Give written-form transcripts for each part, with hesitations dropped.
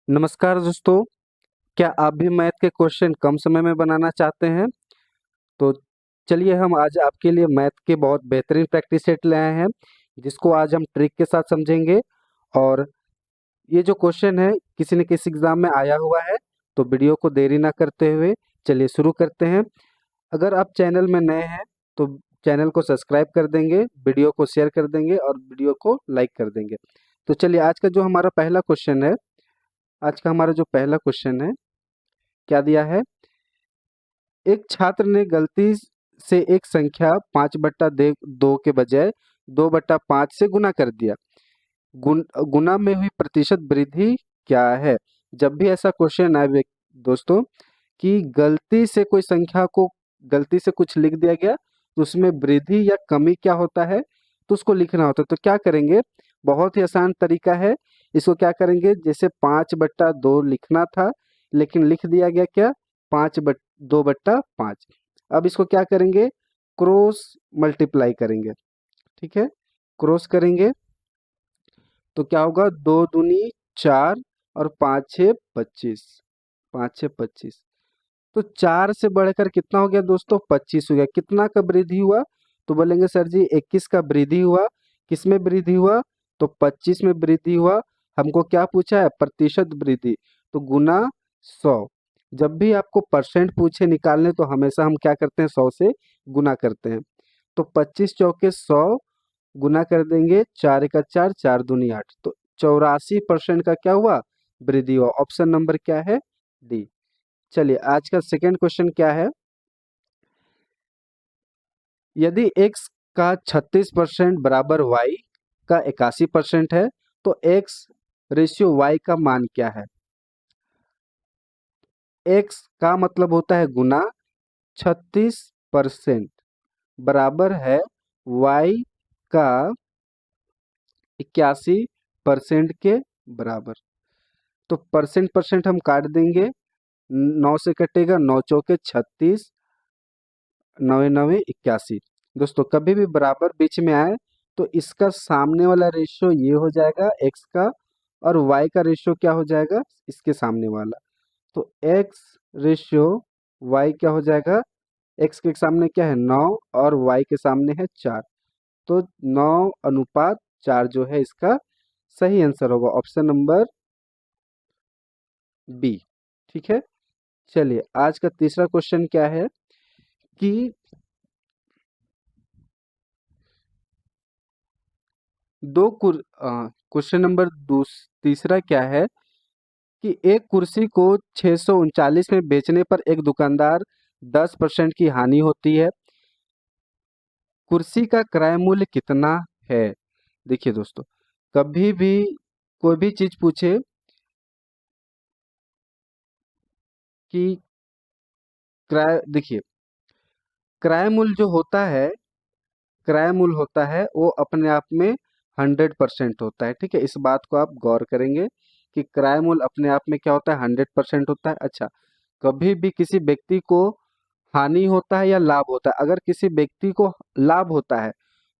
नमस्कार दोस्तों, क्या आप भी मैथ के क्वेश्चन कम समय में बनाना चाहते हैं? तो चलिए हम आज आपके लिए मैथ के बहुत बेहतरीन प्रैक्टिस सेट ले आए हैं, जिसको आज हम ट्रिक के साथ समझेंगे। और ये जो क्वेश्चन है किसी न किसी एग्जाम में आया हुआ है, तो वीडियो को देरी ना करते हुए चलिए शुरू करते हैं। अगर आप चैनल में नए हैं तो चैनल को सब्सक्राइब कर देंगे, वीडियो को शेयर कर देंगे और वीडियो को लाइक कर देंगे। तो चलिए आज का जो हमारा पहला क्वेश्चन है, आज का हमारा जो पहला क्वेश्चन है, क्या दिया है? एक छात्र ने गलती से एक संख्या 5/2 के बजाय 2/5 से गुना कर दिया। गुना में हुई प्रतिशत वृद्धि क्या है? जब भी ऐसा क्वेश्चन आए दोस्तों कि गलती से कोई संख्या को गलती से कुछ लिख दिया गया, तो उसमें वृद्धि या कमी क्या होता है, तो उसको लिखना होता है। तो क्या करेंगे? बहुत ही आसान तरीका है। इसको क्या करेंगे, जैसे 5/2 लिखना था, लेकिन लिख दिया गया क्या, 2/5। अब इसको क्या करेंगे, क्रॉस मल्टीप्लाई करेंगे। ठीक है, क्रॉस करेंगे तो क्या होगा, 2 दूनी 4 और 5 6 25, 5 6 25। तो 4 से बढ़कर कितना हो गया दोस्तों, 25 हो गया। कितना का वृद्धि हुआ? तो बोलेंगे सर जी 21 का वृद्धि हुआ। किस में वृद्धि हुआ? तो 25 में वृद्धि हुआ। हमको क्या पूछा है, प्रतिशत वृद्धि, तो गुना 100। जब भी आपको परसेंट पूछे निकालने, तो हमेशा हम क्या करते हैं, 100 से गुना करते हैं। तो 25 चौके 100 गुना कर देंगे, 4 एका 4, 4 दूनी 8। तो 84% का क्या हुआ, वृद्धि हुआ। ऑप्शन नंबर क्या है, डी। चलिए आज का सेकेंड क्वेश्चन क्या है? यदि x का 36% बराबर y का 81% है, तो x रेशियो y का मान क्या है? x का मतलब होता है गुना, 36% बराबर है y का 81% के बराबर। तो परसेंट परसेंट हम काट देंगे, 9 से कटेगा, 9 चौके 36, 9 9 81। दोस्तों कभी भी बराबर बीच में आए तो इसका सामने वाला रेशियो ये हो जाएगा x का, और y का रेशियो क्या हो जाएगा, इसके सामने वाला। तो x रेशियो y क्या हो जाएगा, x के सामने क्या है 9 और y के सामने है 4। तो 9:4 जो है इसका सही आंसर होगा, ऑप्शन नंबर बी। ठीक है, चलिए आज का तीसरा क्वेश्चन क्या है कि क्वेश्चन नंबर तीसरा क्या है कि एक कुर्सी को 639 में बेचने पर एक दुकानदार 10% की हानि होती है। कुर्सी का क्रय मूल्य कितना है? देखिए दोस्तों, कभी भी कोई भी चीज पूछे कि क्रय, देखिए क्रय मूल्य जो होता है, क्रय मूल्य होता है वो अपने आप में 100% होता है। ठीक है, इस बात को आप गौर करेंगे कि क्रय मूल्य अपने आप में क्या होता है, 100% होता है। अच्छा, कभी भी किसी व्यक्ति को हानि होता है या लाभ होता है? अगर किसी व्यक्ति को लाभ होता है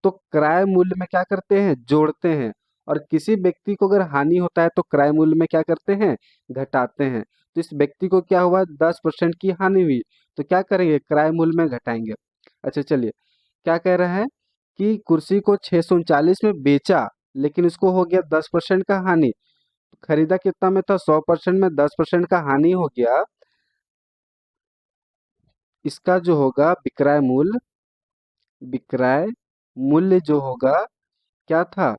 तो क्रय मूल्य में क्या करते हैं, जोड़ते हैं। और किसी व्यक्ति को अगर हानि होता है तो क्रय मूल्य में क्या करते हैं, घटाते हैं। तो इस व्यक्ति को क्या हुआ, 10% की हानि हुई, तो क्या करेंगे, क्रय मूल्य में घटाएंगे। अच्छा चलिए, क्या कह रहा है कि कुर्सी को 639 में बेचा, लेकिन उसको हो गया 10% का हानि। खरीदा कितना में था, 100% में 10% का हानि हो गया। इसका जो होगा विक्रय मूल्य जो होगा क्या था,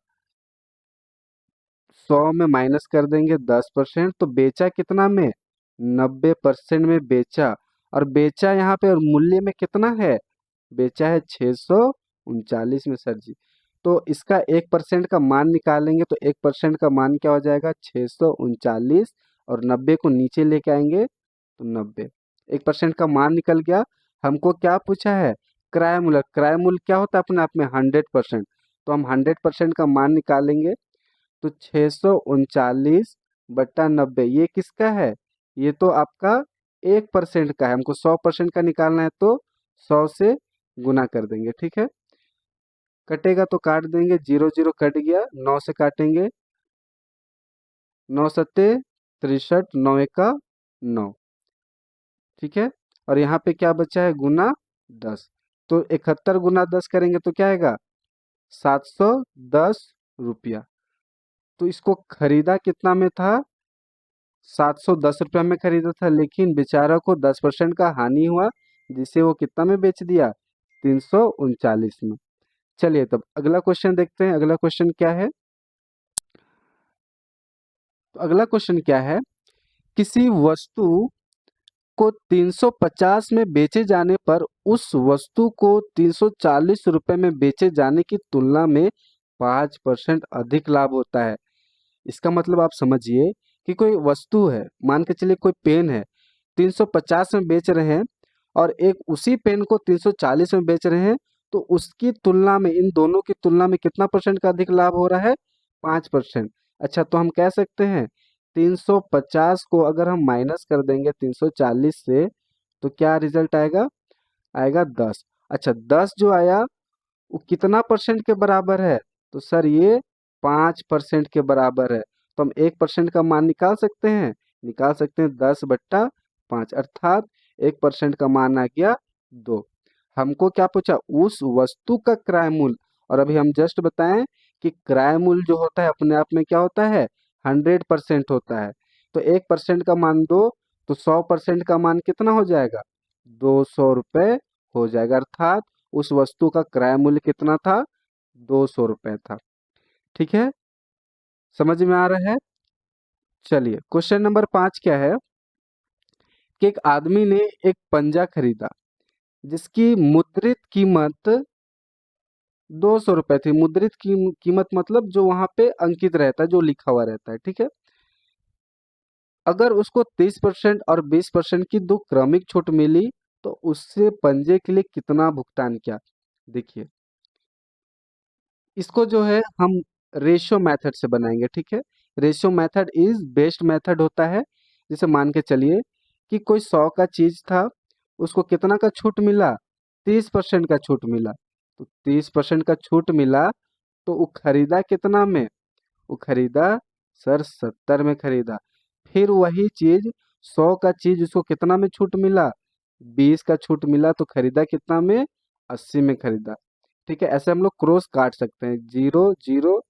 100 में माइनस कर देंगे 10%, तो बेचा कितना में, 90% में बेचा। और बेचा यहाँ पे और मूल्य में कितना है, बेचा है 639 में सर जी। तो इसका 1% का मान निकालेंगे, तो 1% का मान क्या हो जाएगा, 639, और 90 को नीचे लेके आएंगे तो 90। 1% का मान निकल गया। हमको क्या पूछा है, क्रय मूल्य। क्रय मूल्य क्या होता है अपने आप में, 100%। तो हम 100% का मान निकालेंगे, तो 639/90 ये किसका है, ये तो आपका 1% का है। हमको 100% का निकालना है, तो 100 से गुना कर देंगे। ठीक है, कटेगा तो काट देंगे, 0 0 कट गया, 9 से काटेंगे, 9 सत्ते 63, 9 का 9, ठीक है। और यहाँ पे क्या बचा है, गुना 10। तो 71 गुना 10 करेंगे तो क्या आएगा, 710 रुपया। तो इसको खरीदा कितना में था, 710 रुपया में खरीदा था, लेकिन बेचारा को 10% का हानि हुआ, जिसे वो कितना में बेच दिया, 339 में। चलिए तब अगला क्वेश्चन देखते हैं। अगला क्वेश्चन क्या है, तो अगला क्वेश्चन क्या है, किसी वस्तु को 350 में बेचे जाने पर उस वस्तु को 340 रुपए में बेचे जाने की तुलना में 5% अधिक लाभ होता है। इसका मतलब आप समझिए कि कोई वस्तु है, मान के चलिए कोई पेन है, 350 में बेच रहे हैं और एक उसी पेन को 340 में बेच रहे हैं, तो उसकी तुलना में, इन दोनों की तुलना में कितना परसेंट का अधिक लाभ हो रहा है, 5%। अच्छा, तो हम कह सकते हैं 350 को अगर हम माइनस कर देंगे 340 से, तो क्या रिजल्ट आएगा, आएगा 10। अच्छा, 10 जो आया वो कितना परसेंट के बराबर है, तो सर ये 5% के बराबर है। तो हम 1% का मान निकाल सकते हैं, निकाल सकते हैं 10/5, अर्थात 1% का मान आ गया 2। हमको क्या पूछा, उस वस्तु का क्रय मूल्य, और अभी हम जस्ट बताएं कि क्रय मूल्य जो होता है अपने आप में क्या होता है, 100% होता है। तो 1% का मान 2, तो 100% का मान कितना हो जाएगा, 200 रुपये हो जाएगा, अर्थात उस वस्तु का क्रय मूल्य कितना था, 200 रुपये था। ठीक है, समझ में आ रहा है। चलिए क्वेश्चन नंबर 5 क्या है, कि एक आदमी ने एक पंजा खरीदा जिसकी मुद्रित कीमत 200 रुपये थी। मुद्रित कीमत मतलब जो वहां पे अंकित रहता है, जो लिखा हुआ रहता है, ठीक है। अगर उसको 30% और 20% की दो क्रमिक छूट मिली, तो उससे पंजे के लिए कितना भुगतान किया। देखिए, इसको जो है हम रेशियो मेथड से बनाएंगे, ठीक है। Ratio method is best method होता है। जैसे मान के चलिए कि कोई 100 का चीज था, उसको कितना का छूट मिला, 30% का छूट मिला। तो 30% का छूट मिला, तो वो खरीदा कितना में, वो खरीदा सर 70 में खरीदा। फिर वही चीज 100 का चीज उसको कितना में छूट मिला, 20 का छूट मिला, तो खरीदा कितना में, 80 में खरीदा। ठीक है, ऐसे हम लोग क्रॉस काट सकते हैं, 0 0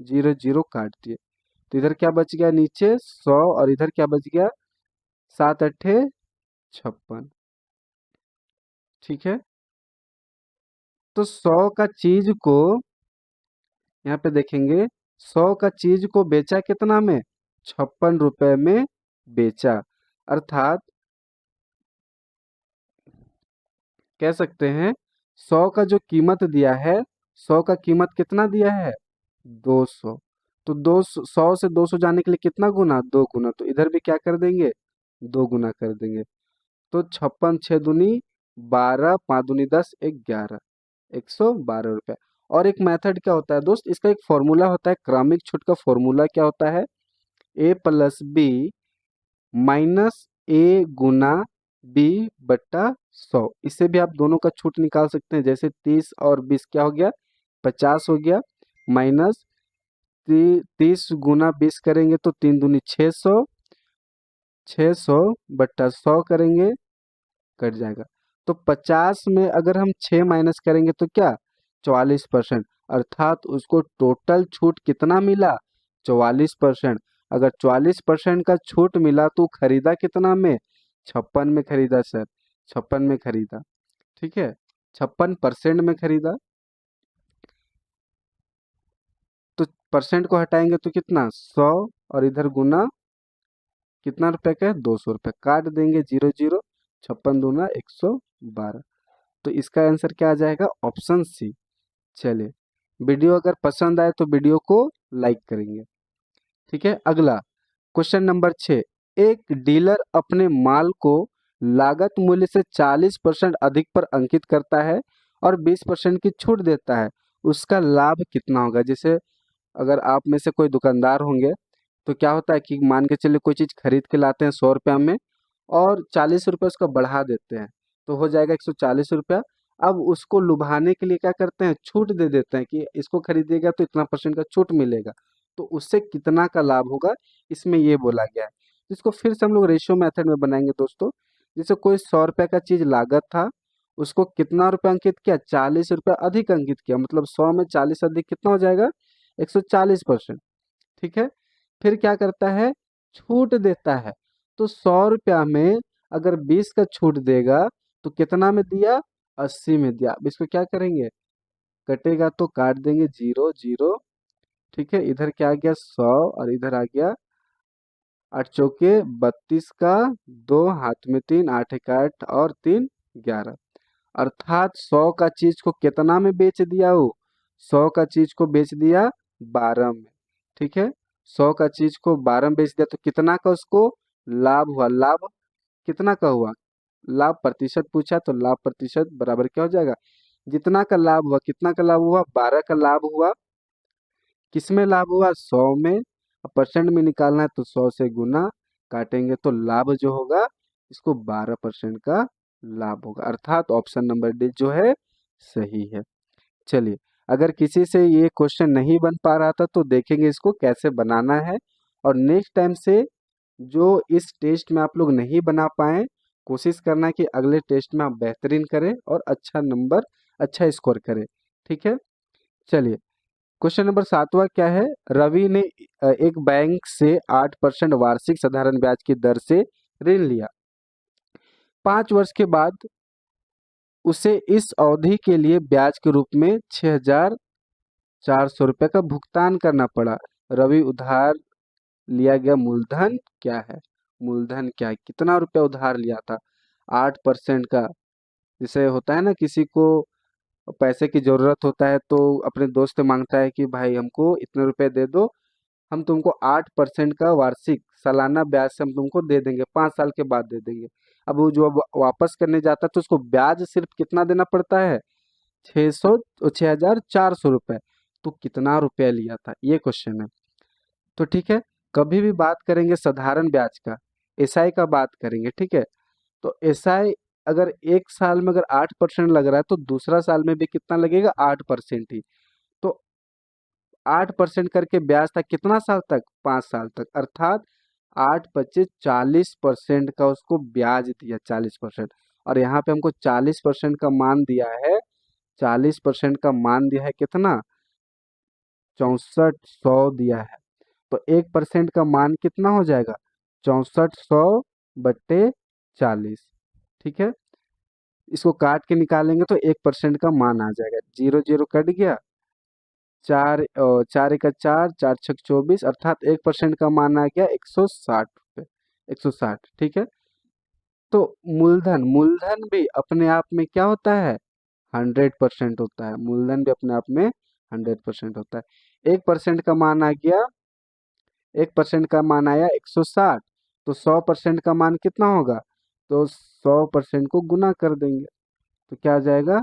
0 0 काट दिए, तो इधर क्या बच गया, नीचे 100, और इधर क्या बच गया, 7 8 56। ठीक है, तो 100 का चीज को, यहाँ पे देखेंगे, 100 का चीज को बेचा कितना में, 56 रुपए में बेचा। अर्थात कह सकते हैं 100 का जो कीमत दिया है, 100 का कीमत कितना दिया है, 200। तो 100 से 200 जाने के लिए कितना गुना, 2 गुना, तो इधर भी क्या कर देंगे, 2 गुना कर देंगे। तो 56 6 दूनी 12, 5 दूनी 10, 11, 112 रुपये। और एक मेथड क्या होता है दोस्त, इसका एक फॉर्मूला होता है, क्रमिक छूट का फॉर्मूला क्या होता है, A+B माइनस ए गुना बी बट्टा 100। इससे भी आप दोनों का छूट निकाल सकते हैं। जैसे 30 और 20 क्या हो गया, 50 हो गया, माइनस 30 गुना 20 करेंगे तो 3 दूनी 600, 600/100 करेंगे, कट जाएगा। तो 50 में अगर हम 6 माइनस करेंगे तो क्या, 44%। अर्थात उसको टोटल छूट कितना मिला, 44%। अगर 44% का छूट मिला तो खरीदा कितना में, 56 में खरीदा सर, 56 में खरीदा। ठीक है, 56% में खरीदा। तो परसेंट को हटाएंगे तो कितना, 100, और इधर गुना कितना रुपए का है, 200 रुपये, काट देंगे 0 0, 56 दूना 112। तो इसका आंसर क्या आ जाएगा, ऑप्शन सी। चलिए, वीडियो अगर पसंद आए तो वीडियो को लाइक करेंगे। ठीक है, अगला क्वेश्चन नंबर 6, एक डीलर अपने माल को लागत मूल्य से 40% अधिक पर अंकित करता है और 20% की छूट देता है, उसका लाभ कितना होगा। जैसे अगर आप में से कोई दुकानदार होंगे, तो क्या होता है कि मान के चलिए कोई चीज़ खरीद के लाते हैं 100 रुपया में, और 40 रुपये उसका बढ़ा देते हैं, तो हो जाएगा 140 रुपया। अब उसको लुभाने के लिए क्या करते हैं, छूट दे देते हैं कि इसको खरीदिएगा तो इतना % का छूट मिलेगा। तो उससे कितना का लाभ होगा, इसमें ये बोला गया है। इसको फिर से हम लोग रेशियो मेथड में बनाएंगे दोस्तों। जैसे कोई 100 रुपये का चीज लागत था, उसको कितना रुपये अंकित किया, 40 रुपये अधिक अंकित किया, मतलब 100 में 40 अधिक कितना हो जाएगा, 140%। ठीक है। फिर क्या करता है, छूट देता है। तो 100 रुपया में अगर 20 का छूट देगा तो कितना में दिया, 80 में दिया। अब इसको क्या करेंगे, कटेगा तो काट देंगे, जीरो जीरो। ठीक है, इधर क्या आ गया 100 और इधर आ गया 8 चौके 32 का, 2 हाथ में 3, 8 एक 8 और 3 11। अर्थात 100 का चीज को कितना में बेच दिया वो, 100 का चीज को बेच दिया 12 में। ठीक है, 100 का चीज को 12 में बेच दिया तो कितना का उसको लाभ हुआ, लाभ कितना का हुआ, लाभ प्रतिशत पूछा तो लाभ प्रतिशत बराबर क्या हो जाएगा, जितना का लाभ हुआ, कितना का लाभ हुआ, 12 का लाभ हुआ। किसमें लाभ हुआ, 100 में। अब परसेंट में निकालना है तो 100 से गुना काटेंगे तो लाभ जो होगा इसको 12% का लाभ होगा। अर्थात ऑप्शन नंबर डी जो है सही है। चलिए, अगर किसी से ये क्वेश्चन नहीं बन पा रहा था तो देखेंगे इसको कैसे बनाना है। और नेक्स्ट टाइम से जो इस टेस्ट में आप लोग नहीं बना पाए, कोशिश करना कि अगले टेस्ट में आप बेहतरीन करें और अच्छा नंबर, अच्छा स्कोर करें। ठीक है। चलिए, क्वेश्चन नंबर 7वां क्या है, रवि ने एक बैंक से 8% वार्षिक साधारण ब्याज की दर से ऋण लिया। 5 वर्ष के बाद उसे इस अवधि के लिए ब्याज के रूप में 6,400 रुपये का भुगतान करना पड़ा। रवि उधार लिया गया मूलधन क्या है, मूलधन क्या है, कितना रुपया उधार लिया था, 8% का। जैसे होता है ना, किसी को पैसे की जरूरत होता है तो अपने दोस्त से मांगता है कि भाई हमको इतने रुपए दे दो, हम तुमको 8% का वार्षिक सालाना ब्याज से हम तुमको दे देंगे, 5 साल के बाद दे देंगे। अब वो जो वापस करने जाता है तो उसको ब्याज सिर्फ कितना देना पड़ता है, 6,400 रुपये। तो कितना रुपया लिया था, ये क्वेश्चन है। तो ठीक है, कभी भी बात करेंगे साधारण ब्याज का, एसआई का बात करेंगे। ठीक है, तो एसआई अगर एक साल में अगर 8% लग रहा है तो दूसरा साल में भी कितना लगेगा, 8% ही। तो 8% करके ब्याज था कितना साल तक, 5 साल तक। अर्थात 8 × 25 40% का उसको ब्याज दिया, 40%। और यहाँ पे हमको 40% का मान दिया है, 40% का मान दिया है कितना, 6400 दिया है। तो 1% का मान कितना हो जाएगा, 6400/40। ठीक है, इसको काट के निकालेंगे तो 1% का मान आ जाएगा, जीरो जीरो कट गया, 4 4 छक 24, अर्थात 1% का मान आ गया 160 रुपये, 160। ठीक है, तो मूलधन, मूलधन भी अपने आप में क्या होता है, 100% होता है। मूलधन भी अपने आप में 100% होता है। 1% का मान आ गया, 1% का मान आया 160। तो 100% का मान कितना होगा, तो 100% को गुना कर देंगे तो क्या आ जाएगा,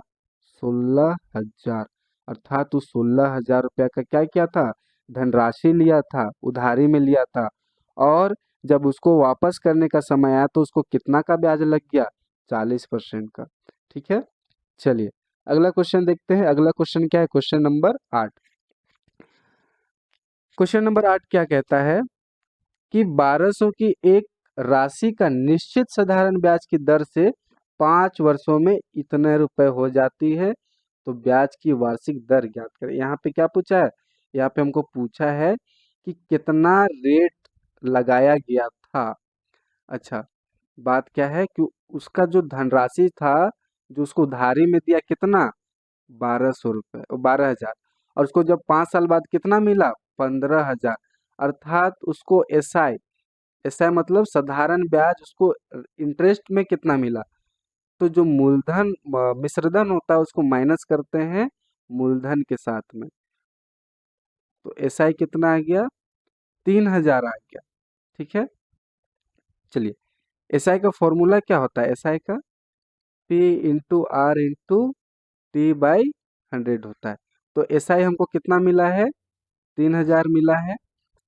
16,000। अर्थात तो 16,000 रुपया का क्या किया था, धनराशि लिया था, उधारी में लिया था। और जब उसको वापस करने का समय आया तो उसको कितना का ब्याज लग गया, 40% का। ठीक है। चलिए, अगला क्वेश्चन देखते हैं। अगला क्वेश्चन क्या है, क्वेश्चन नंबर 8। क्वेश्चन नंबर 8 क्या कहता है कि 1200 की एक राशि का निश्चित साधारण ब्याज की दर से 5 वर्षों में इतने रुपए हो जाती है, तो ब्याज की वार्षिक दर ज्ञात करें। यहाँ पे क्या पूछा है, यहाँ पे हमको पूछा है कि कितना रेट लगाया गया था। अच्छा, बात क्या है कि उसका जो धनराशि था, जो उसको उधारी में दिया कितना, 1200 रुपये, 12,000। और उसको जब 5 साल बाद कितना मिला, 15,000। अर्थात उसको एसआई, एसआई मतलब साधारण ब्याज, उसको इंटरेस्ट में कितना मिला। तो जो मूलधन मिश्रधन होता है उसको माइनस करते हैं मूलधन के साथ में, तो एसआई कितना आ गया, 3,000 आ गया। ठीक है। चलिए, एसआई का फॉर्मूला क्या होता है, एसआई का P/R/T/100 होता है। तो एसआई हमको कितना मिला है, 3,000 मिला है,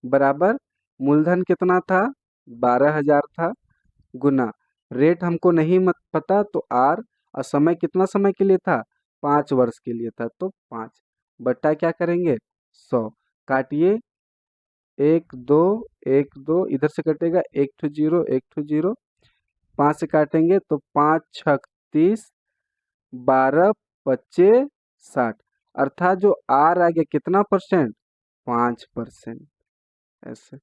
बराबर मूलधन कितना था, 12,000 था, गुना रेट हमको नहीं मत पता तो आर, और समय कितना समय के लिए था, 5 वर्ष के लिए था, तो 5 बट्टा क्या करेंगे, 100, काटिए एक दो, एक दो इधर से कटेगा, एक ठो जीरो, एक ठो जीरो, 5 से काटेंगे तो 5 छक 30, 12 पच्चे 60, अर्थात जो आर आ गया कितना परसेंट, 5%। ऐसे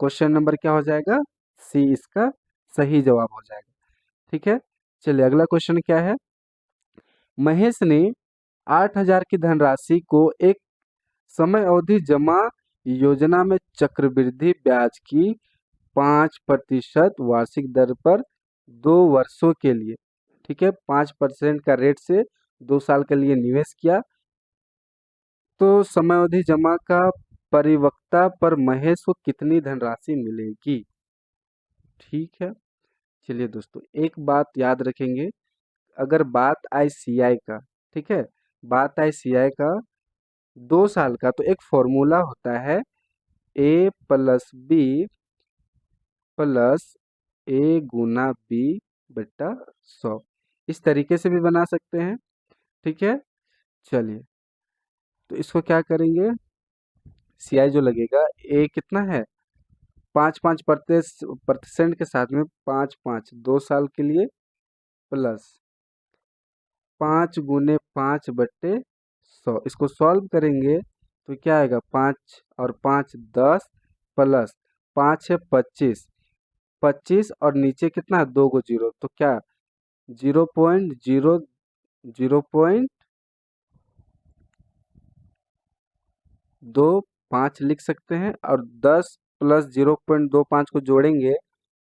क्वेश्चन नंबर क्या हो जाएगा, सी इसका सही जवाब हो जाएगा। ठीक है, चलिए अगला क्वेश्चन क्या है। महेश ने 8,000 की धनराशि को एक समय अवधि जमा योजना में चक्रवृद्धि ब्याज की 5% वार्षिक दर पर 2 वर्षों के लिए, ठीक है, 5% का रेट से 2 साल के लिए निवेश किया, तो समयावधि जमा का परिपक्वता पर महेश को कितनी धनराशि मिलेगी। ठीक है, चलिए दोस्तों एक बात याद रखेंगे, अगर बात आई सीआई का, ठीक है, बात आई सीआई का 2 साल का, तो एक फॉर्मूला होता है ए प्लस बी प्लस ए गुना बी बट्टा 100, इस तरीके से भी बना सकते हैं। ठीक है, चलिए तो इसको क्या करेंगे, सीआई जो लगेगा ए कितना है, 5% के साथ में 5 5 2 साल के लिए प्लस 5 × 5/100, इसको सॉल्व करेंगे तो क्या आएगा, 5 और 5 10 प्लस 5 है 25, 25 और नीचे कितना है, 2 को 0, तो क्या 0.005 लिख सकते हैं, और 10 प्लस 0.25 को जोड़ेंगे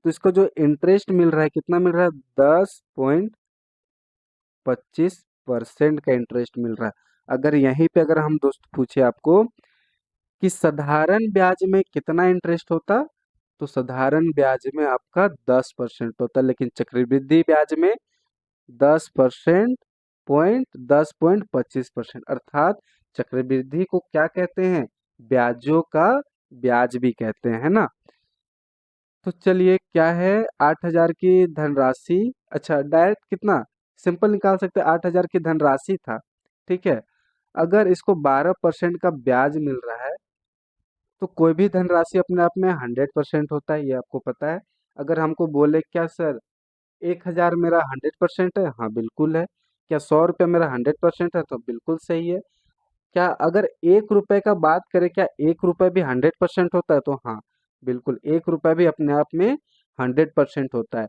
तो इसको जो इंटरेस्ट मिल रहा है कितना मिल रहा है, 10.25% का इंटरेस्ट मिल रहा है। अगर यहीं पे अगर हम दोस्त पूछे आपको कि साधारण ब्याज में कितना इंटरेस्ट होता, तो साधारण ब्याज में आपका 10% होता, लेकिन चक्रवृद्धि ब्याज में 10% 10.25%, अर्थात चक्रवृद्धि को क्या कहते हैं, ब्याजों का ब्याज भी कहते हैं, है ना। तो चलिए क्या है, 8,000 की धनराशि, अच्छा डायरेक्ट कितना सिंपल निकाल सकते हैं, 8,000 की धनराशि था, ठीक है, अगर इसको 12% का ब्याज मिल रहा है, तो कोई भी धनराशि अपने आप में 100% होता है, ये आपको पता है। अगर हमको बोले क्या सर 1,000 मेरा 100% है, हाँ बिल्कुल है। क्या 100 रुपया मेरा 100% है, तो बिल्कुल सही है। क्या अगर 1 रुपए का बात करें, क्या 1 रुपए भी 100% होता है, तो हाँ बिल्कुल 1 रुपया भी अपने आप में 100% होता है।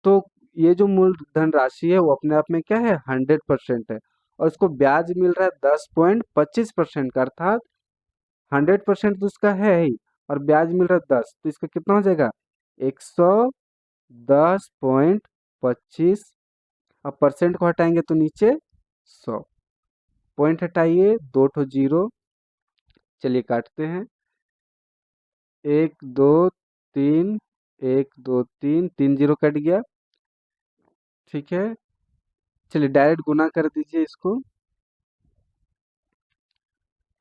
तो ये जो मूल धनराशि है वो अपने आप में क्या है, 100% है, और इसको ब्याज मिल रहा है 10.25% का, अर्थात 100% तो इसका है ही, और ब्याज मिल रहा है 10, तो इसका कितना हो जाएगा, 110.25, अब परसेंट को हटाएंगे तो नीचे 100, पॉइंट हटाइए, 2 ठो 0, चलिए काटते हैं, 1 2 3, 1 2 3, 3 0 कट गया। ठीक है, चलिए डायरेक्ट गुना कर दीजिए इसको,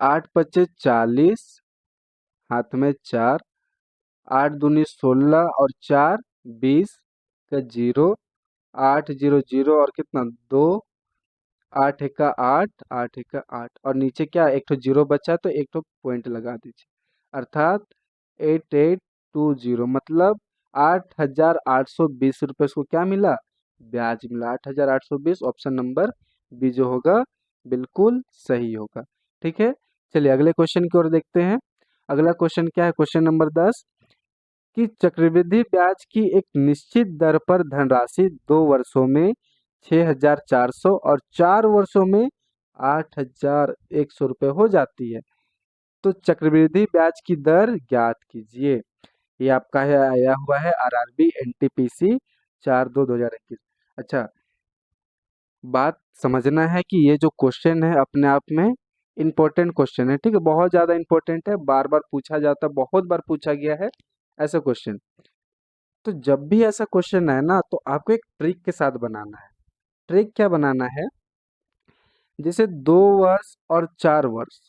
8 × 5 = 40, हाथ में 4, 8 दूनी 16 और 4 20 का 0, 8 0 0 और कितना 2, 8 × 1 = 8, 8 × 1 = 8, और नीचे क्या एक ठो 0 बचा तो एक ठो पॉइंट लगा दीजिए, अर्थात 8820, मतलब 8,820 रुपये इसको क्या मिला, ब्याज मिला, 8,820, ऑप्शन नंबर बी जो होगा बिल्कुल सही होगा। ठीक है, चलिए अगले क्वेश्चन की ओर देखते हैं। अगला क्वेश्चन क्या है, क्वेश्चन नंबर 10, कि चक्रवृद्धि ब्याज की एक निश्चित दर पर धनराशि 2 वर्षों में 6,400 और 4 वर्षों में 8,100 रुपये हो जाती है, तो चक्रवृद्धि ब्याज की दर ज्ञात कीजिए। ये आपका है, आया हुआ है आरआरबी एनटीपीसी 4/2/2021। अच्छा, बात समझना है कि ये जो क्वेश्चन है अपने आप में इम्पोर्टेंट क्वेश्चन है, ठीक है, बहुत ज़्यादा इम्पोर्टेंट है, बार बार पूछा जाता है, बहुत बार पूछा गया है ऐसा क्वेश्चन। तो जब भी ऐसा क्वेश्चन है ना, तो आपको एक ट्रिक के साथ बनाना है। ट्रिक क्या बनाना है, जैसे 2 वर्ष और 4 वर्ष,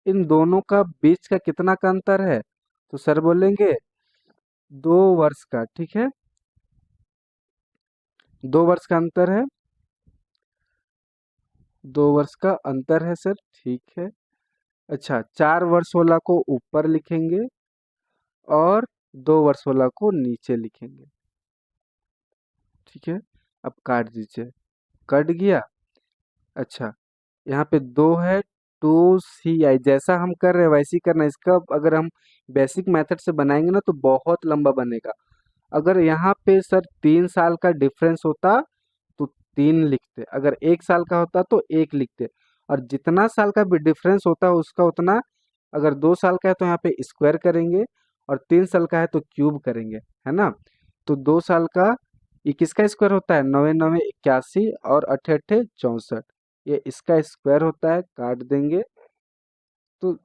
इन दोनों का बीच का कितना का अंतर है, तो सर बोलेंगे 2 वर्ष का, ठीक है, 2 वर्ष का अंतर है, 2 वर्ष का अंतर है सर, ठीक है। अच्छा, 4 वर्ष वाला को ऊपर लिखेंगे और 2 वर्ष वाला को नीचे लिखेंगे। ठीक है, अब काट दीजिए। कट गया। अच्छा, यहाँ पे 2 है, 2CI जैसा हम कर रहे हैं वैसे ही करना है। इसका अगर हम बेसिक मेथड से बनाएंगे ना तो बहुत लंबा बनेगा। अगर यहाँ पे सर 3 साल का डिफरेंस होता तो 3 लिखते, अगर 1 साल का होता तो 1 लिखते, और जितना साल का भी डिफरेंस होता है उसका उतना। अगर 2 साल का है तो यहाँ पे स्क्वायर करेंगे, और 3 साल का है तो क्यूब करेंगे, है ना। तो 2 साल का 21 का स्क्वायर होता है, 9 9 81, और 8 8 64, ये इसका स्क्वायर होता है, काट देंगे। तो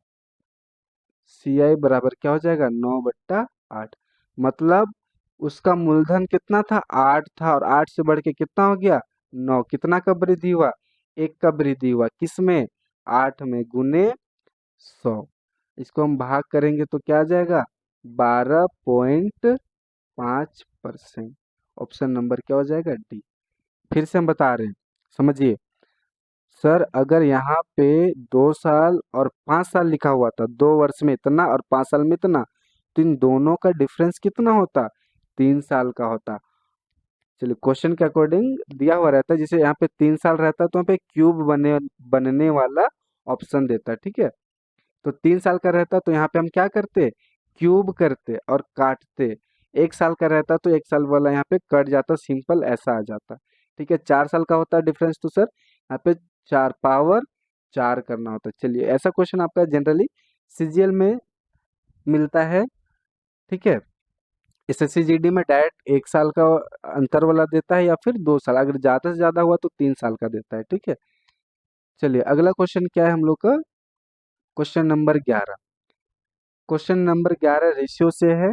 CI बराबर क्या हो जाएगा, 9/8। मतलब उसका मूलधन कितना था, 8 था, और 8 से बढ़ के कितना हो गया, 9। कितना का वृद्धि हुआ, 1 का वृद्धि हुआ, किसमें, 8 में, गुने 100। इसको हम भाग करेंगे तो क्या आ जाएगा, 12.5%। ऑप्शन नंबर क्या हो जाएगा, डी। फिर से हम बता रहे हैं, समझिए। सर अगर यहाँ पे 2 साल और 5 साल लिखा हुआ था, 2 वर्ष में इतना और 5 साल में इतना, तो इन दोनों का डिफरेंस कितना होता, 3 साल का होता। चलिए, क्वेश्चन के अकॉर्डिंग दिया हुआ रहता है, जैसे यहाँ पे 3 साल रहता है तो यहाँ पे क्यूब बनने वाला ऑप्शन देता है। ठीक है, तो 3 साल का रहता तो यहाँ पे हम क्या करते, क्यूब करते और काटते। 1 साल का रहता तो 1 साल वाला यहाँ पे कट जाता, सिंपल ऐसा आ जाता। ठीक है, 4 साल का होता है डिफरेंस तो सर यहाँ पे 4 पावर 4 करना होता है। चलिए, ऐसा क्वेश्चन आपका जनरली CGL में मिलता है। ठीक है, SSC GD में डायरेक्ट 1 साल का अंतर वाला देता है, या फिर 2 साल, अगर ज़्यादा से ज़्यादा हुआ तो 3 साल का देता है। ठीक है, चलिए अगला क्वेश्चन क्या है हम लोग का, question number 11। Question number 11 ratio से है।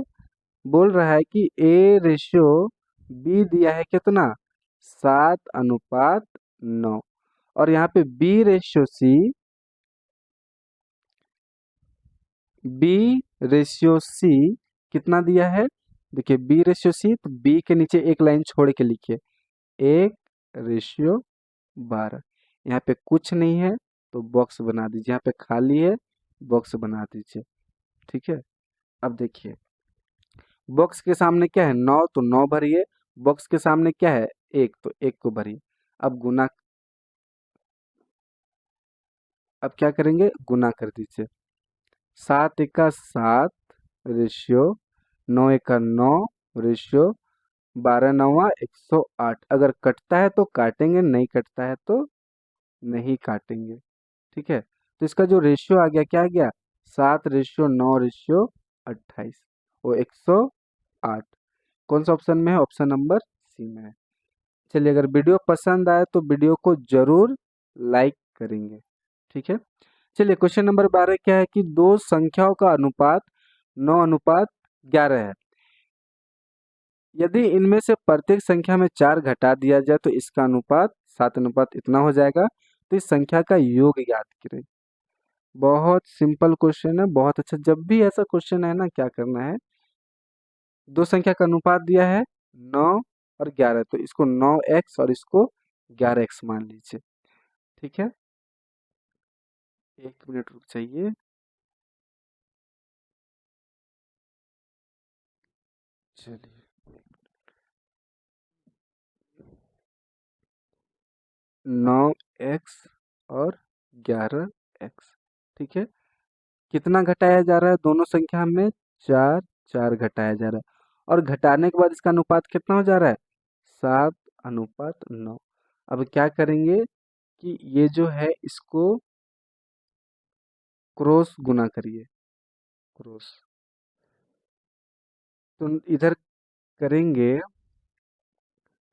बोल रहा है कि A/B दिया है कितना, 7:9, और यहाँ पे B/C कितना दिया है। देखिए, B/C, तो B के नीचे एक लाइन छोड़ के लिखिए, 1/12। यहाँ पे कुछ नहीं है तो बॉक्स बना दीजिए, यहाँ पे खाली है, बॉक्स बना दीजिए। ठीक है, अब देखिए, बॉक्स के सामने क्या है, 9, तो 9 भरिए। बॉक्स के सामने क्या है, 1, तो 1 को भरिए। अब गुना, अब क्या करेंगे, गुना कर दीजिए। 7 × 7 रेशियो 9 × 9 रेशियो 12 9 108। अगर कटता है तो काटेंगे, नहीं कटता है तो नहीं काटेंगे। ठीक है, तो इसका जो रेशियो आ गया, क्या आ गया, 7/9/28, वो 108। कौन सा ऑप्शन में है, ऑप्शन नंबर सी में है। चलिए, अगर वीडियो पसंद आए तो वीडियो को जरूर लाइक करेंगे। ठीक है, चलिए क्वेश्चन नंबर 12 क्या है कि दो संख्याओं का अनुपात 9:11 है। यदि इनमें से प्रत्येक संख्या में 4 घटा दिया जाए तो इसका अनुपात 7 इतना हो जाएगा। तो इस संख्या का योग ज्ञात करें। बहुत सिंपल क्वेश्चन है, बहुत अच्छा। जब भी ऐसा क्वेश्चन है ना, क्या करना है, दो संख्या का अनुपात दिया है 9 और 11, तो इसको 9x और इसको 11x मान लीजिए। ठीक है, 1 मिनट रुक जाइए। चलिए, 9x और 11x। ठीक है, कितना घटाया जा रहा है दोनों संख्या में, 4 4 घटाया जा रहा है, और घटाने के बाद इसका अनुपात कितना हो जा रहा है, 7:9। अब क्या करेंगे कि ये जो है इसको क्रॉस गुना करिए, क्रॉस। तो इधर करेंगे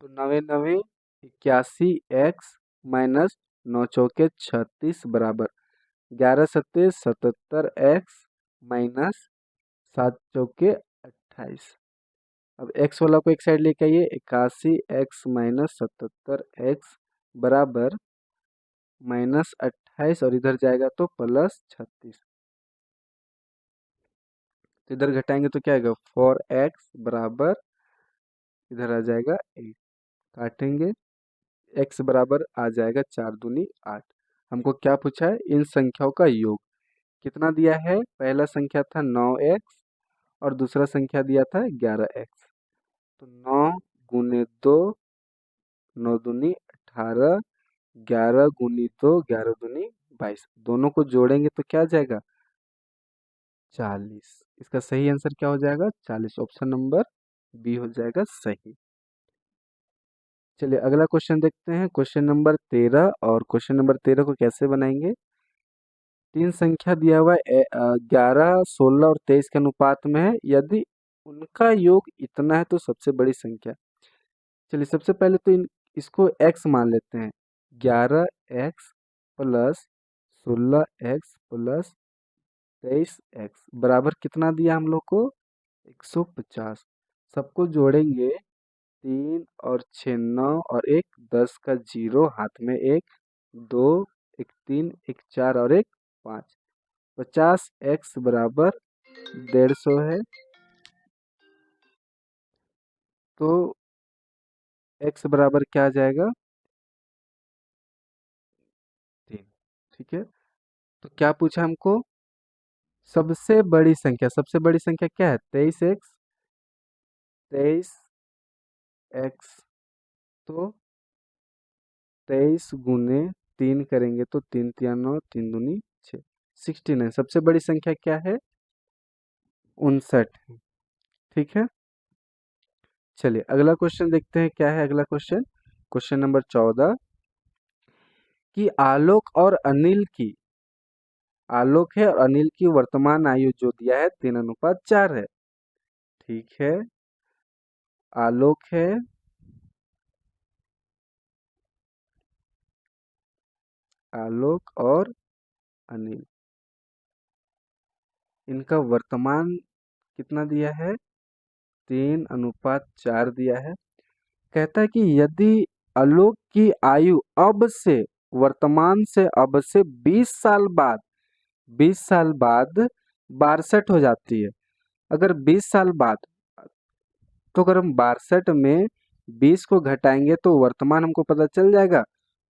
तो 9 9 81 x माइनस 9 4 36 बराबर 11 7 77 x माइनस 7 4 28। अब x वाला को एक साइड लेके आइए, 81x माइनस 77x बराबर -28, और इधर जाएगा तो +36। तो इधर घटाएंगे तो क्या आएगा, 4x बराबर, इधर आ जाएगा 8। काटेंगे, x बराबर आ जाएगा 4 दूनी 8। हमको क्या पूछा है, इन संख्याओं का योग। कितना दिया है, पहला संख्या था 9x और दूसरा संख्या दिया था 11x। तो 9 गुने 2, 9 दूनी 18, 11 गुनी 2, 11 दूनी 22। दोनों को जोड़ेंगे तो क्या आ जाएगा, 40। इसका सही आंसर क्या हो जाएगा, 40। ऑप्शन नंबर बी हो जाएगा सही। चलिए अगला क्वेश्चन देखते हैं, क्वेश्चन नंबर 13। और क्वेश्चन नंबर 13 को कैसे बनाएंगे, तीन संख्या दिया हुआ है 11, 16 और 23 के अनुपात में है, यदि उनका योग इतना है तो सबसे बड़ी संख्या। चलिए सबसे पहले तो इसको x मान लेते हैं। 11x plus 16x plus 23x बराबर कितना दिया हम लोग को, 150। सबको जोड़ेंगे, 3 और 6 9 और एक 10 का 0, हाथ में एक, 2 एक 3 एक 4 और एक 5। 50x बराबर 150 है। तो x बराबर क्या आ जाएगा, 3। ठीक है, तो क्या पूछा हमको, सबसे बड़ी संख्या। सबसे बड़ी संख्या क्या है, 23x। 23x तो 23 गुने 3 करेंगे तो 3 तिया 9, 3 दूनी 6, 69। सबसे बड़ी संख्या क्या है, 59। ठीक है, चलिए अगला क्वेश्चन देखते हैं क्या है अगला क्वेश्चन। क्वेश्चन नंबर 14 कि आलोक है और अनिल की वर्तमान आयु जो दिया है 3:4 है। ठीक है, आलोक है आलोक और अनिल, इनका वर्तमान कितना दिया है, 3:4 दिया है। कहता है कि यदि आलोक की आयु अब से, वर्तमान से अब से 20 साल बाद, 20 साल बाद 62 हो जाती है। अगर 20 साल बाद, तो अगर हम 62 में 20 को घटाएंगे तो वर्तमान हमको पता चल जाएगा।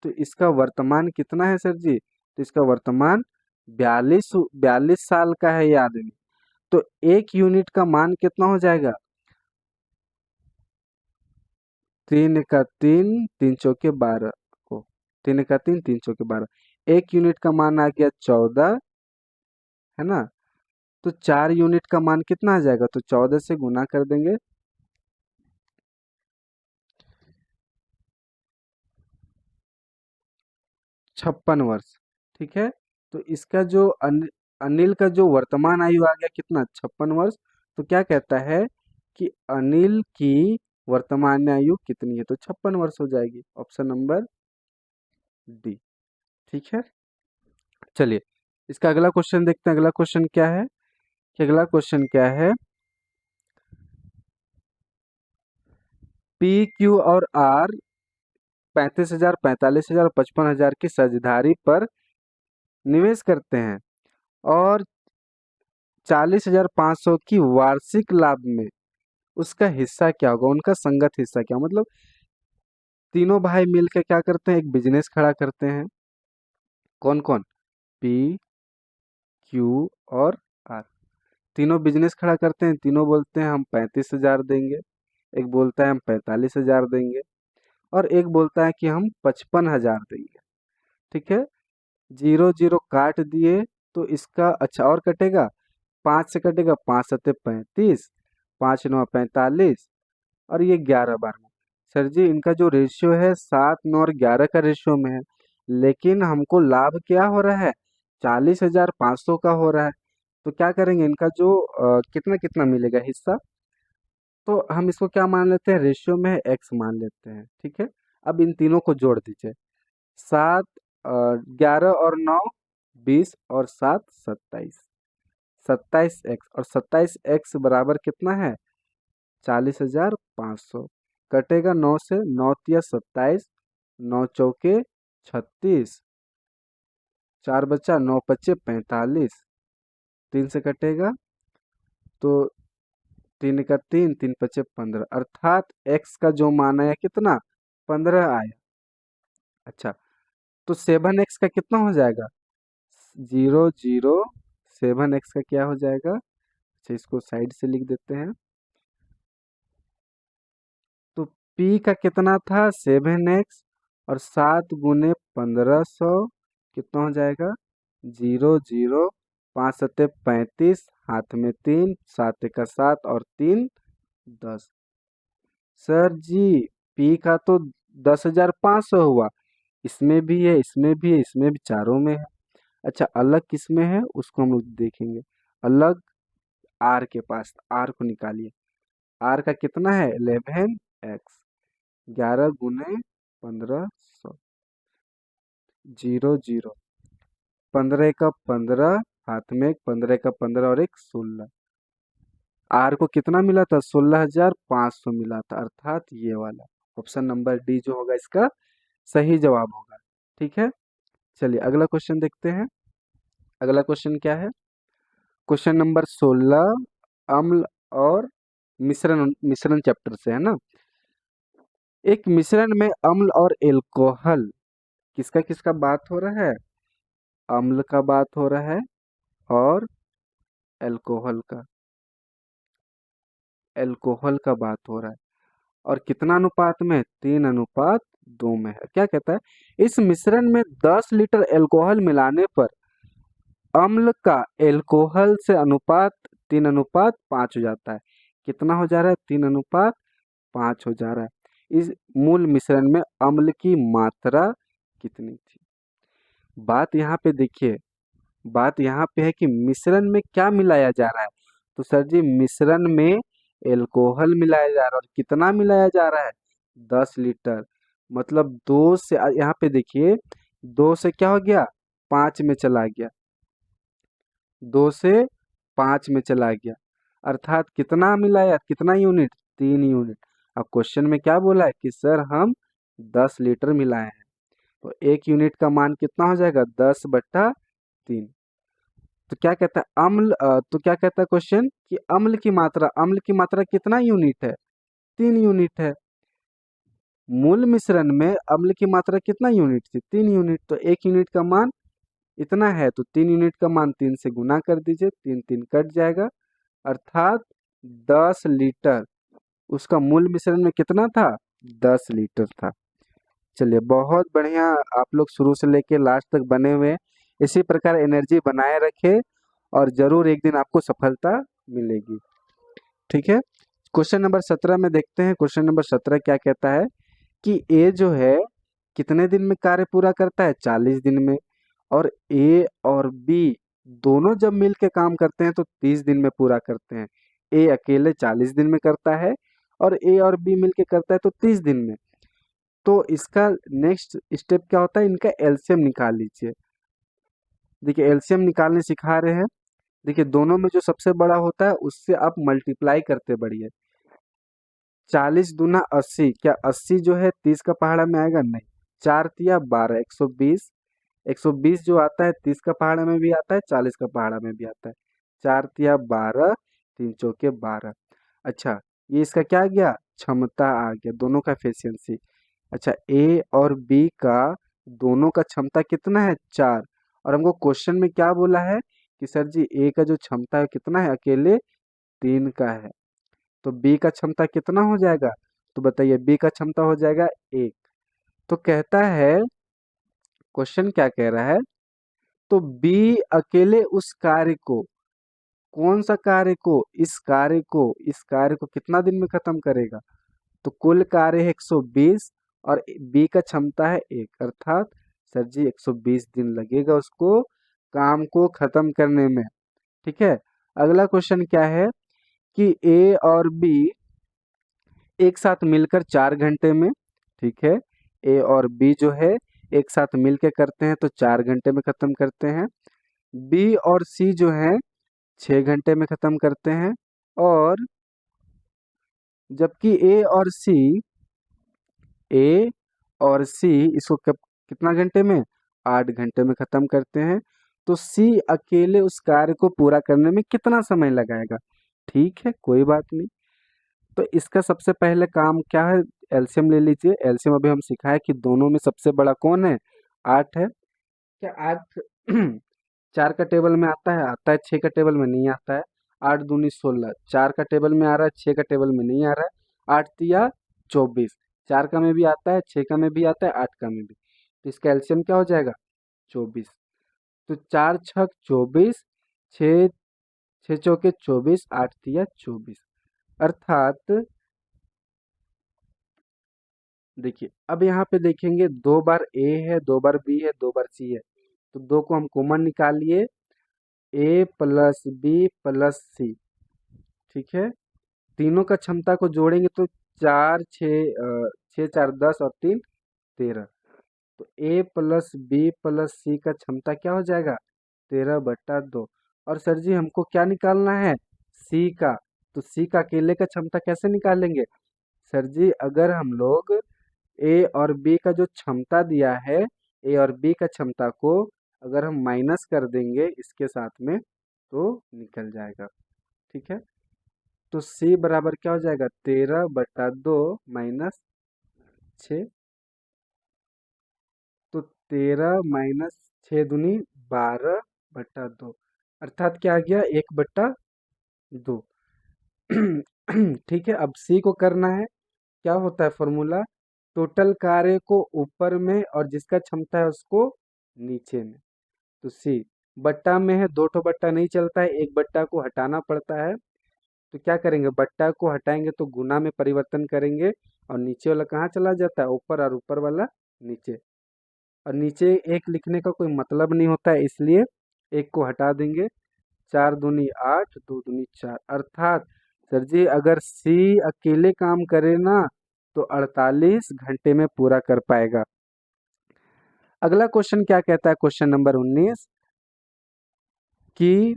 तो इसका वर्तमान कितना है सर जी, तो इसका वर्तमान 42 साल का है ये आदमी। तो एक यूनिट का मान कितना हो जाएगा, 3 का 3, 3 चौके 12 को, 3 का 3, 3 चौके 12। एक यूनिट का मान आ गया 14, है ना। तो 4 यूनिट का मान कितना आ जाएगा, तो 14 से गुना कर देंगे, 56 वर्ष। ठीक है, तो इसका जो अनिल का जो वर्तमान आयु आ गया कितना, 56 वर्ष। तो क्या कहता है कि अनिल की वर्तमान आयु कितनी है, तो 56 वर्ष हो जाएगी। Option number D. ठीक है, चलिए इसका अगला क्वेश्चन देखते हैं। अगला क्वेश्चन क्या है, कि अगला क्वेश्चन क्या है, पी क्यू और आर 35,000, 45,000, 55,000 की साझेदारी पर निवेश करते हैं और 40,500 की वार्षिक लाभ में उसका हिस्सा क्या होगा, उनका संगत हिस्सा क्या, मतलब तीनों भाई मिलकर क्या करते हैं, एक बिजनेस खड़ा करते हैं। कौन कौन, पी क्यू और आर, तीनों बिजनेस खड़ा करते हैं। तीनों बोलते हैं हम 35,000 देंगे, एक बोलता है हम 45,000 देंगे, और एक बोलता है कि हम 55,000 देंगे। ठीक है, 0 0 काट दिए तो इसका, अच्छा और कटेगा, 5 से कटेगा, 5 सत्ते 35, 5 9 45, और ये 11 बार में। सर जी इनका जो रेशियो है 7 9 और 11 का रेशियो में है, लेकिन हमको लाभ क्या हो रहा है, 40,500 का हो रहा है। तो क्या करेंगे, इनका जो कितना कितना मिलेगा हिस्सा, तो हम इसको क्या मान लेते हैं, रेशियो में एक्स मान लेते हैं। ठीक है, अब इन तीनों को जोड़ दीजिए, 7 11 और 9 20 और 7 27, 27x, और 27x बराबर कितना है, 40,500। कटेगा 9 से, 9 तिया 27, 9 चौके 36, 4 बचा, 9 पच्चे 45, 3 से कटेगा तो 3 का 3, 3 पच्चे 15, अर्थात x का जो मान आया कितना, 15 आया। अच्छा, तो 7x का कितना हो जाएगा, 0 0 7x का क्या हो जाएगा? अच्छा, इसको साइड से लिख देते हैं। तो p का कितना था? 7x, और 7 × 1500 कितना हो जाएगा? 0 0, 5 × 7 = 35, हाथ में 3, 7 × 1 = 7 और 3 10। सर जी, p का तो 10,500 हुआ। इसमें भी है, इसमें भी है, इसमें भी, चारों में है। अच्छा, अलग किस में है उसको हम लोग देखेंगे। अलग r के पास, r को निकालिए। r का कितना है? 11x, 11 × 1500, 0 0, 15 × 15, हाथ में 15 × 15 और 16। आर को कितना मिला था? 16,500 मिला था, अर्थात ये वाला ऑप्शन नंबर डी जो होगा इसका सही जवाब होगा। ठीक है, चलिए अगला क्वेश्चन देखते हैं। अगला क्वेश्चन क्या है? क्वेश्चन नंबर 16, अम्ल और मिश्रण मिश्रण चैप्टर से है ना। एक मिश्रण में अम्ल और एल्कोहल, किसका किसका बात हो रहा है? अम्ल का बात हो रहा है और एल्कोहल का बात हो रहा है। और कितना अनुपात में? 3:2 में है। क्या कहता है? इस मिश्रण में 10 लीटर एल्कोहल मिलाने पर अम्ल का एल्कोहल से अनुपात 3:5 हो जाता है। कितना हो जा रहा है? 3:5 हो जा रहा है। इस मूल मिश्रण में अम्ल की मात्रा कितनी थी? बात यहाँ पे देखिए, बात यहाँ पे है कि मिश्रण में क्या मिलाया जा रहा है। तो सर जी, मिश्रण में एल्कोहल मिलाया जा रहा है। और कितना मिलाया जा रहा है? 10 लीटर। मतलब दो से, यहाँ पे देखिए, 2 से क्या हो गया? 5 में चला गया। 2 से 5 में चला गया, अर्थात कितना मिलाया? कितना यूनिट? 3 यूनिट। अब क्वेश्चन में क्या बोला है कि सर हम 10 लीटर मिलाए हैं, तो 1 यूनिट का मान कितना हो जाएगा? 10/3। तो क्या कहता है तो क्या कहता है क्वेश्चन कि अम्ल की मात्रा कितना यूनिट है? 3 यूनिट है। मूल मिश्रण में अम्ल की मात्रा कितना यूनिट थी? 3 यूनिट। तो 1 यूनिट का मान इतना है, तो 3 यूनिट का मान 3 से गुना कर दीजिए, 3 3 कट जाएगा, अर्थात 10 लीटर। उसका मूल मिश्रण में कितना था? 10 लीटर था। चलिए, बहुत बढ़िया। आप लोग शुरू से लेके लास्ट तक बने हुए हैं। इसी प्रकार एनर्जी बनाए रखे और जरूर एक दिन आपको सफलता मिलेगी। ठीक है, क्वेश्चन नंबर 17 में देखते हैं। क्वेश्चन नंबर 17 क्या कहता है कि ए जो है कितने दिन में कार्य पूरा करता है? 40 दिन में। और ए और बी दोनों जब मिल के काम करते हैं तो 30 दिन में पूरा करते हैं। ए अकेले 40 दिन में करता है और ए और बी मिल के करता है तो 30 दिन में। तो इसका नेक्स्ट स्टेप क्या होता है? इनका एलसीएम निकाल लीजिए। देखिए, एलसीएम निकालने सिखा रहे हैं। देखिए, दोनों में जो सबसे बड़ा होता है उससे आप मल्टीप्लाई करते बढ़िए। 40 दूना 80, क्या 80 जो है 30 का पहाड़ा में आएगा? नहीं। 4 तिया 12, 120। 120 जो आता है 30 का पहाड़ा में भी आता है, 40 का पहाड़ा में भी आता है। 4 तिया 12, 3 चौके 12। अच्छा, ये इसका क्या आ गया? क्षमता आ गया, दोनों का एफिशिएंसी। अच्छा, ए और बी का दोनों का क्षमता कितना है? 4। और हमको क्वेश्चन में क्या बोला है कि सर जी ए का जो क्षमता है कितना है? अकेले 3 का है। तो बी का क्षमता कितना हो जाएगा? तो बताइए, बी का क्षमता हो जाएगा 1। तो कहता है, क्वेश्चन क्या कह रहा है? तो बी अकेले उस कार्य को, कौन सा कार्य को? इस कार्य को कितना दिन में खत्म करेगा? तो कुल कार्य है 120 और बी का क्षमता है 1, अर्थात सर जी 120 दिन लगेगा उसको काम को खत्म करने में। ठीक है, अगला क्वेश्चन क्या है कि ए और बी एक साथ मिलकर 4 घंटे में, ठीक है, ए और बी जो है एक साथ मिलकर करते हैं तो 4 घंटे में खत्म करते हैं। बी और सी जो है 6 घंटे में खत्म करते हैं। और जबकि ए और सी इसको कितना घंटे में? 8 घंटे में खत्म करते हैं। तो सी अकेले उस कार्य को पूरा करने में कितना समय लगाएगा? ठीक है, कोई बात नहीं। तो इसका सबसे पहले काम क्या है? एलसीएम ले लीजिए। एलसीएम अभी हम सिखाए कि दोनों में सबसे बड़ा कौन है? 8 है। क्या 8 4 का टेबल में आता है 6 का टेबल में नहीं आता है। 8 दूनी 16, 4 का टेबल में आ रहा है 6 का टेबल में नहीं आ रहा है। 8 तिया 24, 4 का में भी आता है 6 का में भी आता है 8 का में भी। तो इसका एलसीएम क्या हो जाएगा 24। तो 4 छक 24, 6 6 चौके 24, 8 तिया 24। अर्थात देखिए अब यहाँ पे देखेंगे 2 बार ए है 2 बार बी है 2 बार सी है। तो 2 को हम कॉमन निकालिए, ए प्लस बी प्लस सी। ठीक है, तीनों का क्षमता को जोड़ेंगे तो 4 6 4 10 और 3 13। तो ए प्लस बी प्लस सी का क्षमता क्या हो जाएगा 13/2। और सर जी हमको क्या निकालना है सी का। तो सी का अकेले का क्षमता कैसे निकालेंगे सर जी, अगर हम लोग ए और बी का जो क्षमता दिया है, ए और बी का क्षमता को अगर हम माइनस कर देंगे इसके साथ में तो निकल जाएगा। ठीक है, तो सी बराबर क्या हो जाएगा 13/2 माइनस 6। तो 13 माइनस 6 दूनी 12/2, अर्थात क्या आ गया 1/2। ठीक है, अब सी को करना है। क्या होता है फॉर्मूला, टोटल कार्य को ऊपर में और जिसका क्षमता है उसको नीचे में। तो सी बट्टा में है, 2 ठो बट्टा नहीं चलता है, एक बट्टा को हटाना पड़ता है। तो क्या करेंगे बट्टा को हटाएंगे तो गुना में परिवर्तन करेंगे और नीचे वाला कहाँ चला जाता है ऊपर और ऊपर वाला नीचे। और नीचे एक लिखने का कोई मतलब नहीं होता है इसलिए एक को हटा देंगे। 4 दूनी 8, 2 दूनी 4। अर्थात सर जी अगर सी अकेले काम करे ना तो 48 घंटे में पूरा कर पाएगा। अगला क्वेश्चन क्या कहता है, क्वेश्चन नंबर 19 कि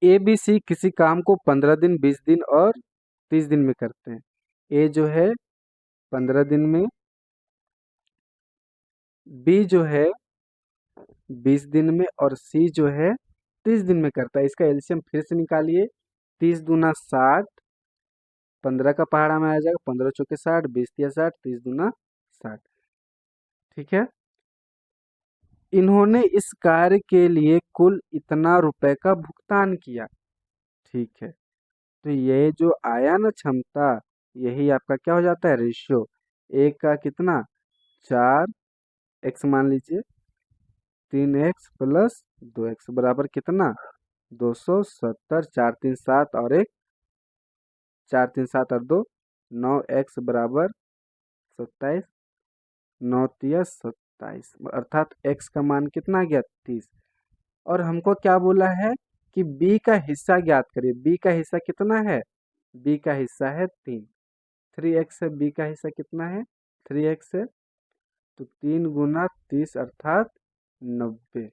ए बी सी किसी काम को 15 दिन 20 दिन और 30 दिन में करते हैं। ए जो है 15 दिन में, बी जो है 20 दिन में और सी जो है 30 दिन में करता है। इसका एलसीएम फिर से निकालिए, 30 दूना 60, 15 का पहाड़ा में आ जाएगा, 15 चौके 60, 20 तिया 60, 30 दूना 60। ठीक है, इन्होंने इस कार्य के लिए कुल इतना रुपए का भुगतान किया। ठीक है, तो ये जो आया ना क्षमता, यही आपका क्या हो जाता है रेशियो। एक का कितना 4 एक्स मान लीजिए, 3x प्लस 2x बराबर कितना 270, 4 3 7 और 1 4 3 7 और 2 9x बराबर 27, 9 तिया 27, अर्थात x का मान कितना आ गया 30। और हमको क्या बोला है कि b का हिस्सा ज्ञात करिए। b का हिस्सा कितना है, b का हिस्सा है 3x है, b का हिस्सा कितना है 3x है। तो 3 गुना 30 अर्थात 90।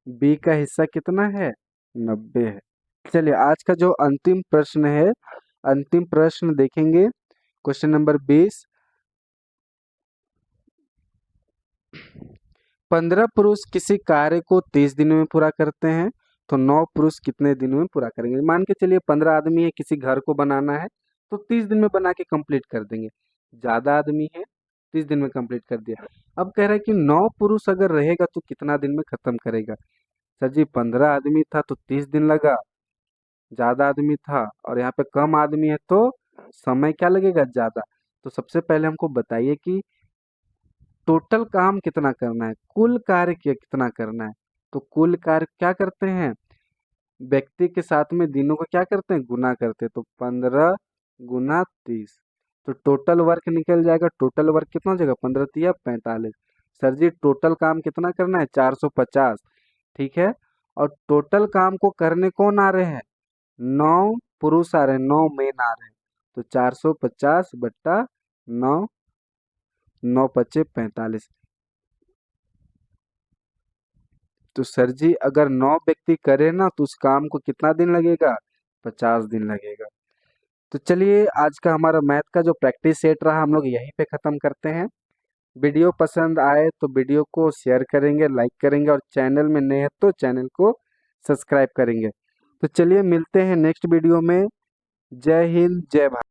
बी का हिस्सा कितना है 90 है। चलिए आज का जो अंतिम प्रश्न है, अंतिम प्रश्न देखेंगे क्वेश्चन नंबर 20। 15 पुरुष किसी कार्य को 30 दिन में पूरा करते हैं तो 9 पुरुष कितने दिन में पूरा करेंगे। मान के चलिए 15 आदमी है, किसी घर को बनाना है तो 30 दिन में बना के कंप्लीट कर देंगे। ज्यादा आदमी है 30 दिन में कंप्लीट कर दिया। अब कह रहा है कि 9 पुरुष अगर रहेगा तो कितना दिन में खत्म करेगा। सर जी 15 आदमी था तो 30 दिन लगा, ज्यादा आदमी था और यहाँ पे कम आदमी है तो समय क्या लगेगा ज्यादा। तो सबसे पहले हमको बताइए कि टोटल काम कितना करना है, कुल कार्य कितना करना है। तो कुल कार्य क्या करते हैं, व्यक्ति के साथ में दिनों को क्या करते हैं गुना करते हैं। तो 15 गुना 30, तो टोटल वर्क निकल जाएगा। टोटल वर्क कितना हो जाएगा 15 तिया 45। सर जी टोटल काम कितना करना है 450। ठीक है, और टोटल काम को करने कौन आ रहे हैं 9 पुरुष आ रहे हैं, 9 मेन आ रहे हैं। तो 450/9, 9 पच्चे 45। तो सर जी अगर 9 व्यक्ति करे ना तो उस काम को कितना दिन लगेगा 50 दिन लगेगा। तो चलिए आज का हमारा मैथ का जो प्रैक्टिस सेट रहा हम लोग यहीं पे ख़त्म करते हैं। वीडियो पसंद आए तो वीडियो को शेयर करेंगे, लाइक करेंगे और चैनल में नए हैं तो चैनल को सब्सक्राइब करेंगे। तो चलिए मिलते हैं नेक्स्ट वीडियो में। जय हिंद जय भारत।